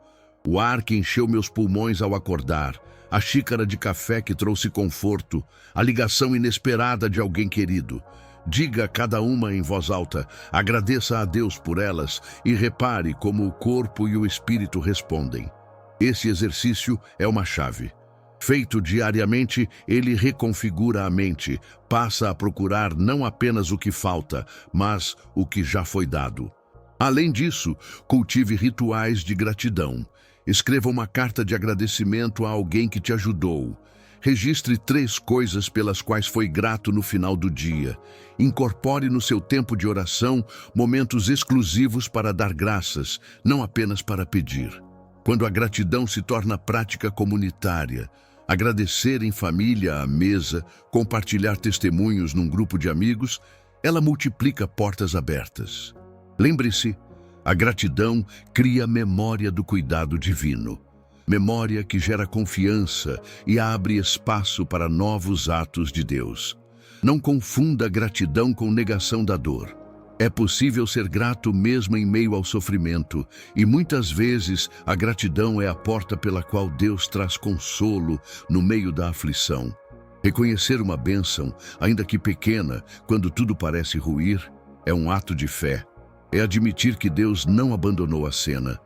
o ar que encheu meus pulmões ao acordar, a xícara de café que trouxe conforto, a ligação inesperada de alguém querido. Diga cada uma em voz alta, agradeça a Deus por elas e repare como o corpo e o espírito respondem. Esse exercício é uma chave. Feito diariamente, ele reconfigura a mente, passa a procurar não apenas o que falta, mas o que já foi dado. Além disso, cultive rituais de gratidão. Escreva uma carta de agradecimento a alguém que te ajudou. Registre 3 coisas pelas quais foi grato no final do dia. Incorpore no seu tempo de oração momentos exclusivos para dar graças, não apenas para pedir. Quando a gratidão se torna prática comunitária, agradecer em família à mesa, compartilhar testemunhos num grupo de amigos, ela multiplica portas abertas. Lembre-se, a gratidão cria memória do cuidado divino. Memória que gera confiança e abre espaço para novos atos de Deus. Não confunda gratidão com negação da dor. É possível ser grato mesmo em meio ao sofrimento, e muitas vezes a gratidão é a porta pela qual Deus traz consolo no meio da aflição. Reconhecer uma bênção, ainda que pequena, quando tudo parece ruir, é um ato de fé. É admitir que Deus não abandonou a cena,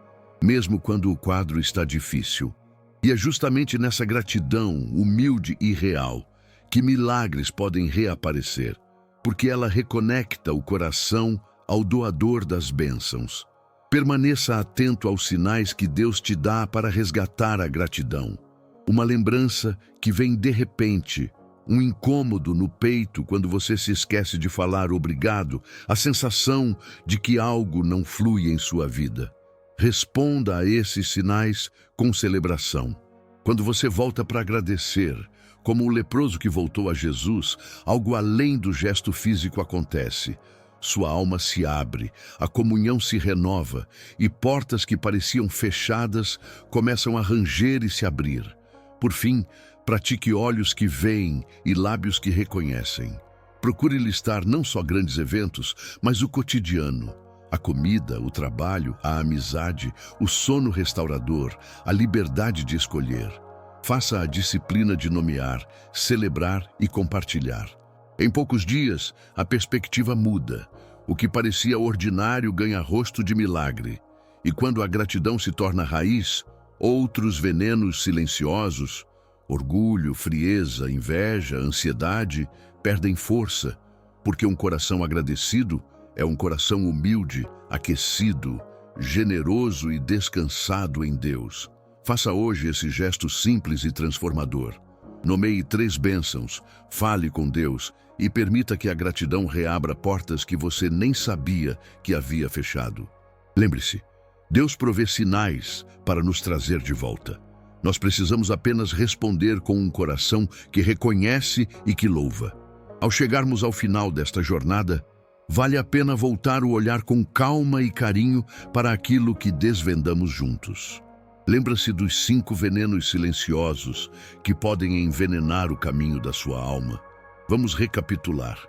mesmo quando o quadro está difícil. E é justamente nessa gratidão humilde e real que milagres podem reaparecer, porque ela reconecta o coração ao doador das bênçãos. Permaneça atento aos sinais que Deus te dá para resgatar a gratidão. Uma lembrança que vem de repente, um incômodo no peito quando você se esquece de falar obrigado, a sensação de que algo não flui em sua vida. Responda a esses sinais com celebração. Quando você volta para agradecer, como o leproso que voltou a Jesus, algo além do gesto físico acontece. Sua alma se abre, a comunhão se renova e portas que pareciam fechadas começam a ranger e se abrir. Por fim, pratique olhos que veem e lábios que reconhecem. Procure listar não só grandes eventos, mas o cotidiano. A comida, o trabalho, a amizade, o sono restaurador, a liberdade de escolher. Faça a disciplina de nomear, celebrar e compartilhar. Em poucos dias, a perspectiva muda. O que parecia ordinário ganha rosto de milagre. E quando a gratidão se torna raiz, outros venenos silenciosos, orgulho, frieza, inveja, ansiedade, perdem força, porque um coração agradecido é um coração humilde, aquecido, generoso e descansado em Deus. Faça hoje esse gesto simples e transformador. Nomeie 3 bênçãos, fale com Deus e permita que a gratidão reabra portas que você nem sabia que havia fechado. Lembre-se, Deus provê sinais para nos trazer de volta. Nós precisamos apenas responder com um coração que reconhece e que louva. Ao chegarmos ao final desta jornada, vale a pena voltar o olhar com calma e carinho para aquilo que desvendamos juntos. Lembra-se dos 5 venenos silenciosos que podem envenenar o caminho da sua alma. Vamos recapitular.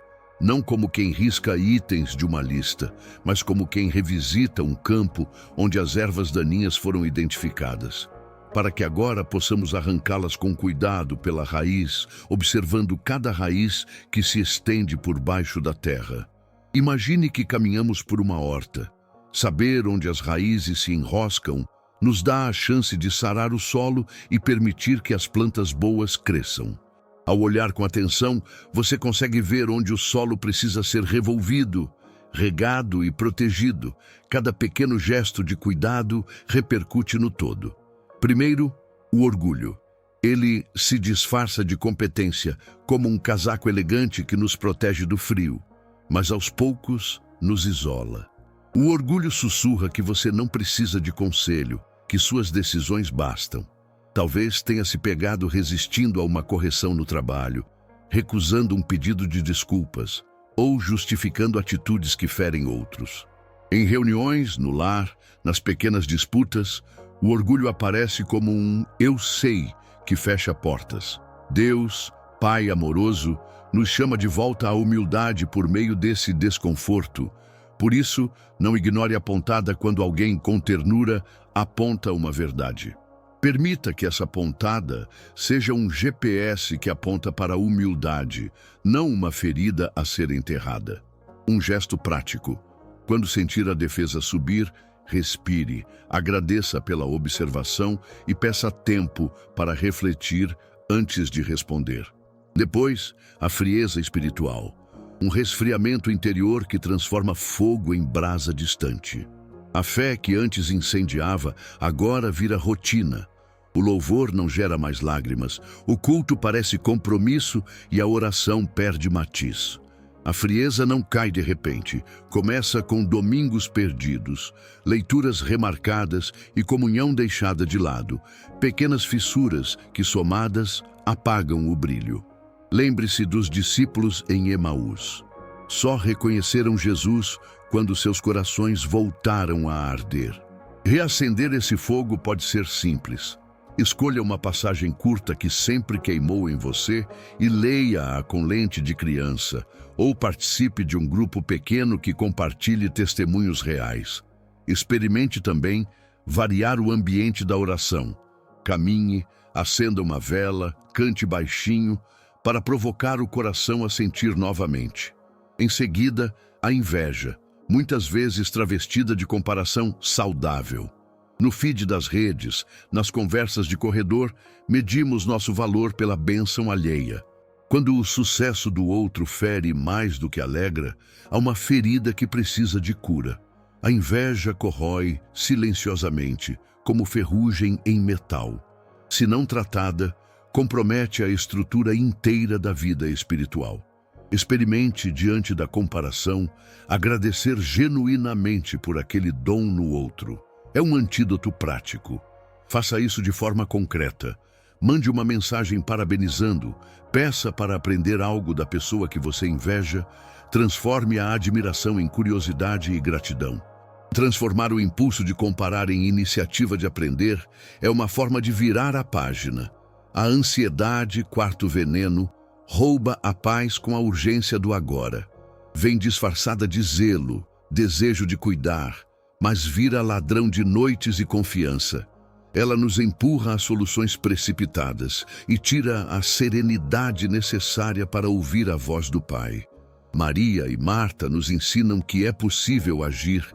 Não como quem risca itens de uma lista, mas como quem revisita um campo onde as ervas daninhas foram identificadas, para que agora possamos arrancá-las com cuidado pela raiz, observando cada raiz que se estende por baixo da terra. Imagine que caminhamos por uma horta. Saber onde as raízes se enroscam nos dá a chance de sarar o solo e permitir que as plantas boas cresçam. Ao olhar com atenção, você consegue ver onde o solo precisa ser revolvido, regado e protegido. Cada pequeno gesto de cuidado repercute no todo. Primeiro, o orgulho. Ele se disfarça de competência, como um casaco elegante que nos protege do frio, mas aos poucos nos isola. O orgulho sussurra que você não precisa de conselho, que suas decisões bastam. Talvez tenha se pegado resistindo a uma correção no trabalho, recusando um pedido de desculpas ou justificando atitudes que ferem outros. Em reuniões, no lar, nas pequenas disputas, o orgulho aparece como um "eu sei" que fecha portas. Deus, Pai amoroso, nos chama de volta à humildade por meio desse desconforto. Por isso, não ignore a pontada quando alguém com ternura aponta uma verdade. Permita que essa pontada seja um GPS que aponta para a humildade, não uma ferida a ser enterrada. Um gesto prático. Quando sentir a defesa subir, respire, agradeça pela observação e peça tempo para refletir antes de responder. Depois, a frieza espiritual. Um resfriamento interior que transforma fogo em brasa distante. A fé que antes incendiava, agora vira rotina. O louvor não gera mais lágrimas, o culto parece compromisso e a oração perde matiz. A frieza não cai de repente, começa com domingos perdidos, leituras remarcadas e comunhão deixada de lado, pequenas fissuras que, somadas, apagam o brilho. Lembre-se dos discípulos em Emaús. Só reconheceram Jesus quando seus corações voltaram a arder. Reacender esse fogo pode ser simples. Escolha uma passagem curta que sempre queimou em você e leia-a com lente de criança, ou participe de um grupo pequeno que compartilhe testemunhos reais. Experimente também variar o ambiente da oração. Caminhe, acenda uma vela, cante baixinho, para provocar o coração a sentir novamente. Em seguida, a inveja, muitas vezes travestida de comparação saudável. No feed das redes, nas conversas de corredor, medimos nosso valor pela bênção alheia. Quando o sucesso do outro fere mais do que alegra, há uma ferida que precisa de cura. A inveja corrói silenciosamente, como ferrugem em metal. Se não tratada, compromete a estrutura inteira da vida espiritual. Experimente, diante da comparação, agradecer genuinamente por aquele dom no outro. É um antídoto prático. Faça isso de forma concreta. Mande uma mensagem parabenizando, peça para aprender algo da pessoa que você inveja, transforme a admiração em curiosidade e gratidão. Transformar o impulso de comparar em iniciativa de aprender é uma forma de virar a página. A ansiedade, quarto veneno, rouba a paz com a urgência do agora. Vem disfarçada de zelo, desejo de cuidar, mas vira ladrão de noites e confiança. Ela nos empurra a soluções precipitadas e tira a serenidade necessária para ouvir a voz do Pai. Maria e Marta nos ensinam que é possível agir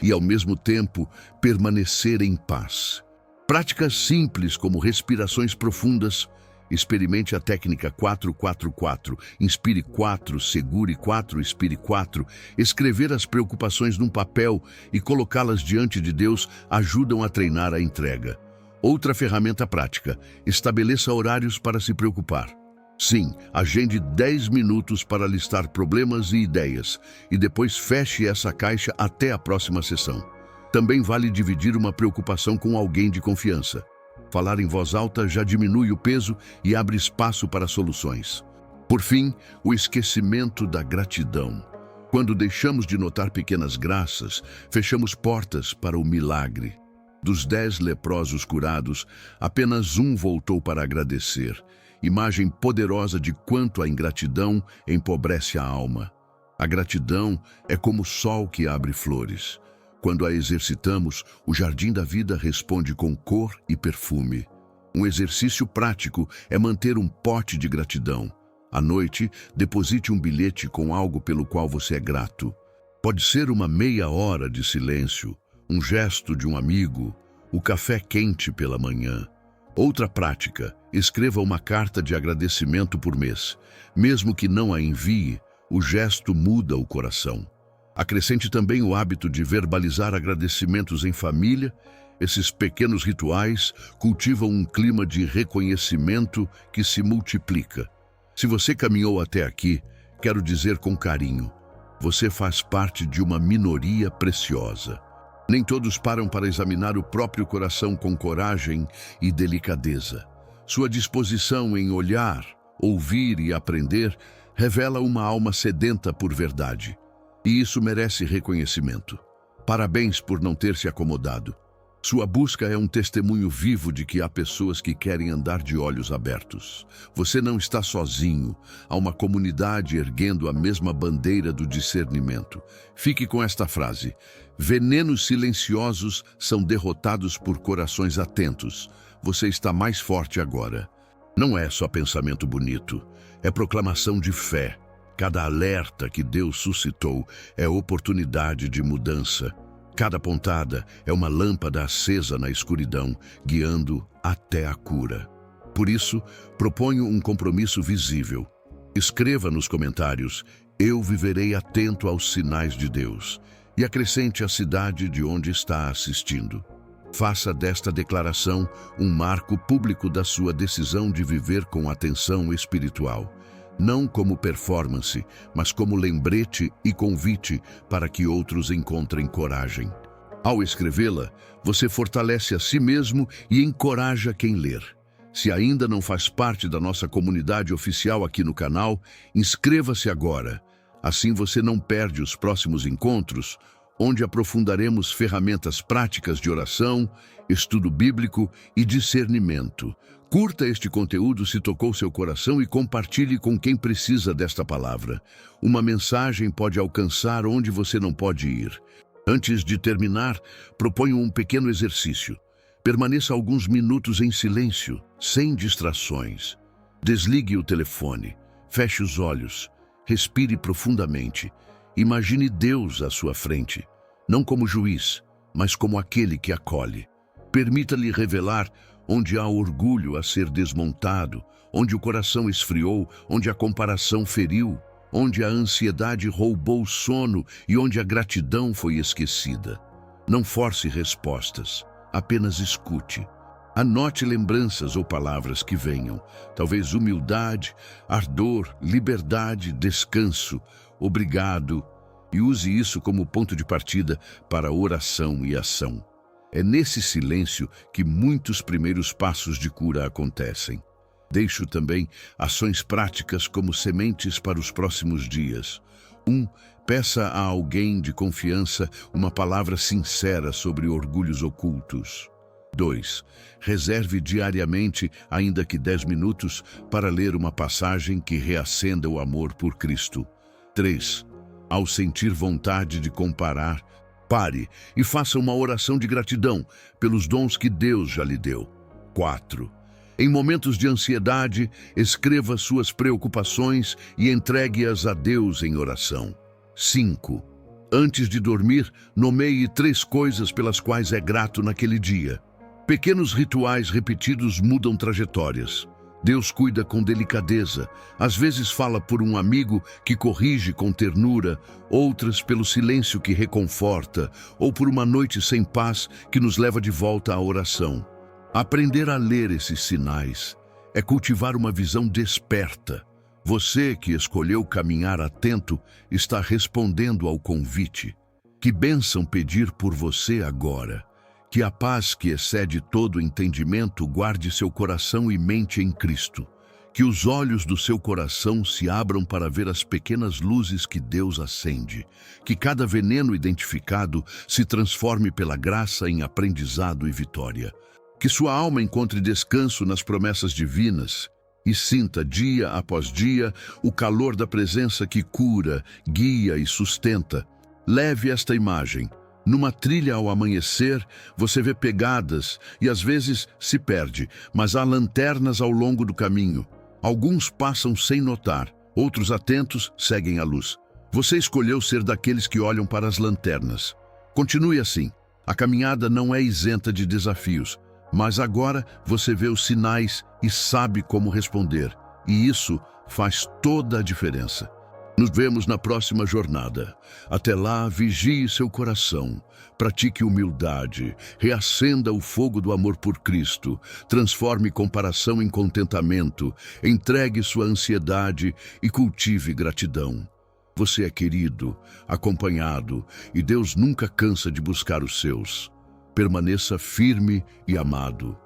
e, ao mesmo tempo, permanecer em paz. Práticas simples como respirações profundas. Experimente a técnica 4-4-4, inspire 4, segure 4, expire 4. Escrever as preocupações num papel e colocá-las diante de Deus ajudam a treinar a entrega. Outra ferramenta prática, estabeleça horários para se preocupar. Sim, agende 10 minutos para listar problemas e ideias e depois feche essa caixa até a próxima sessão. Também vale dividir uma preocupação com alguém de confiança. Falar em voz alta já diminui o peso e abre espaço para soluções. Por fim, o esquecimento da gratidão. Quando deixamos de notar pequenas graças, fechamos portas para o milagre. Dos 10 leprosos curados, apenas um voltou para agradecer. Imagem poderosa de quanto a ingratidão empobrece a alma. A gratidão é como o sol que abre flores. Quando a exercitamos, o jardim da vida responde com cor e perfume. Um exercício prático é manter um pote de gratidão. À noite, deposite um bilhete com algo pelo qual você é grato. Pode ser uma meia hora de silêncio, um gesto de um amigo, o café quente pela manhã. Outra prática, escreva uma carta de agradecimento por mês. Mesmo que não a envie, o gesto muda o coração. Acrescente também o hábito de verbalizar agradecimentos em família. Esses pequenos rituais cultivam um clima de reconhecimento que se multiplica. Se você caminhou até aqui, quero dizer com carinho, você faz parte de uma minoria preciosa. Nem todos param para examinar o próprio coração com coragem e delicadeza. Sua disposição em olhar, ouvir e aprender revela uma alma sedenta por verdade. E isso merece reconhecimento. Parabéns por não ter se acomodado. Sua busca é um testemunho vivo de que há pessoas que querem andar de olhos abertos. Você não está sozinho. Há uma comunidade erguendo a mesma bandeira do discernimento. Fique com esta frase: venenos silenciosos são derrotados por corações atentos, você está mais forte agora. Não é só pensamento bonito, é proclamação de fé. Cada alerta que Deus suscitou é oportunidade de mudança. Cada pontada é uma lâmpada acesa na escuridão, guiando até a cura. Por isso, proponho um compromisso visível. Escreva nos comentários: eu viverei atento aos sinais de Deus, e acrescente a cidade de onde está assistindo. Faça desta declaração um marco público da sua decisão de viver com atenção espiritual, não como performance, mas como lembrete e convite para que outros encontrem coragem. Ao escrevê-la, você fortalece a si mesmo e encoraja quem ler. Se ainda não faz parte da nossa comunidade oficial aqui no canal, inscreva-se agora. Assim você não perde os próximos encontros, onde aprofundaremos ferramentas práticas de oração, estudo bíblico e discernimento. Curta este conteúdo se tocou seu coração e compartilhe com quem precisa desta palavra. Uma mensagem pode alcançar onde você não pode ir. Antes de terminar, proponho um pequeno exercício. Permaneça alguns minutos em silêncio, sem distrações. Desligue o telefone, feche os olhos, respire profundamente. Imagine Deus à sua frente, não como juiz, mas como aquele que acolhe. Permita-lhe revelar onde há orgulho a ser desmontado, onde o coração esfriou, onde a comparação feriu, onde a ansiedade roubou o sono e onde a gratidão foi esquecida. Não force respostas, apenas escute. Anote lembranças ou palavras que venham, talvez humildade, ardor, liberdade, descanso, obrigado, e use isso como ponto de partida para oração e ação. É nesse silêncio que muitos primeiros passos de cura acontecem. Deixo também ações práticas como sementes para os próximos dias. 1. Peça a alguém de confiança uma palavra sincera sobre orgulhos ocultos. 2. Reserve diariamente, ainda que 10 minutos, para ler uma passagem que reacenda o amor por Cristo. 3. Ao sentir vontade de comparar, pare e faça uma oração de gratidão pelos dons que Deus já lhe deu. 4. Em momentos de ansiedade, escreva suas preocupações e entregue-as a Deus em oração. 5. Antes de dormir, nomeie 3 coisas pelas quais é grato naquele dia. Pequenos rituais repetidos mudam trajetórias. Deus cuida com delicadeza. Às vezes fala por um amigo que corrige com ternura, outras pelo silêncio que reconforta, ou por uma noite sem paz que nos leva de volta à oração. Aprender a ler esses sinais é cultivar uma visão desperta. Você que escolheu caminhar atento está respondendo ao convite. Que bênção pedir por você agora. Que a paz que excede todo entendimento guarde seu coração e mente em Cristo. Que os olhos do seu coração se abram para ver as pequenas luzes que Deus acende. Que cada veneno identificado se transforme pela graça em aprendizado e vitória. Que sua alma encontre descanso nas promessas divinas e sinta dia após dia o calor da presença que cura, guia e sustenta. Leve esta imagem. Numa trilha ao amanhecer, você vê pegadas e às vezes se perde, mas há lanternas ao longo do caminho. Alguns passam sem notar, outros atentos seguem a luz. Você escolheu ser daqueles que olham para as lanternas. Continue assim. A caminhada não é isenta de desafios, mas agora você vê os sinais e sabe como responder. E isso faz toda a diferença. Nos vemos na próxima jornada. Até lá, vigie seu coração, pratique humildade, reacenda o fogo do amor por Cristo, transforme comparação em contentamento, entregue sua ansiedade e cultive gratidão. Você é querido, acompanhado, e Deus nunca cansa de buscar os seus. Permaneça firme e amado.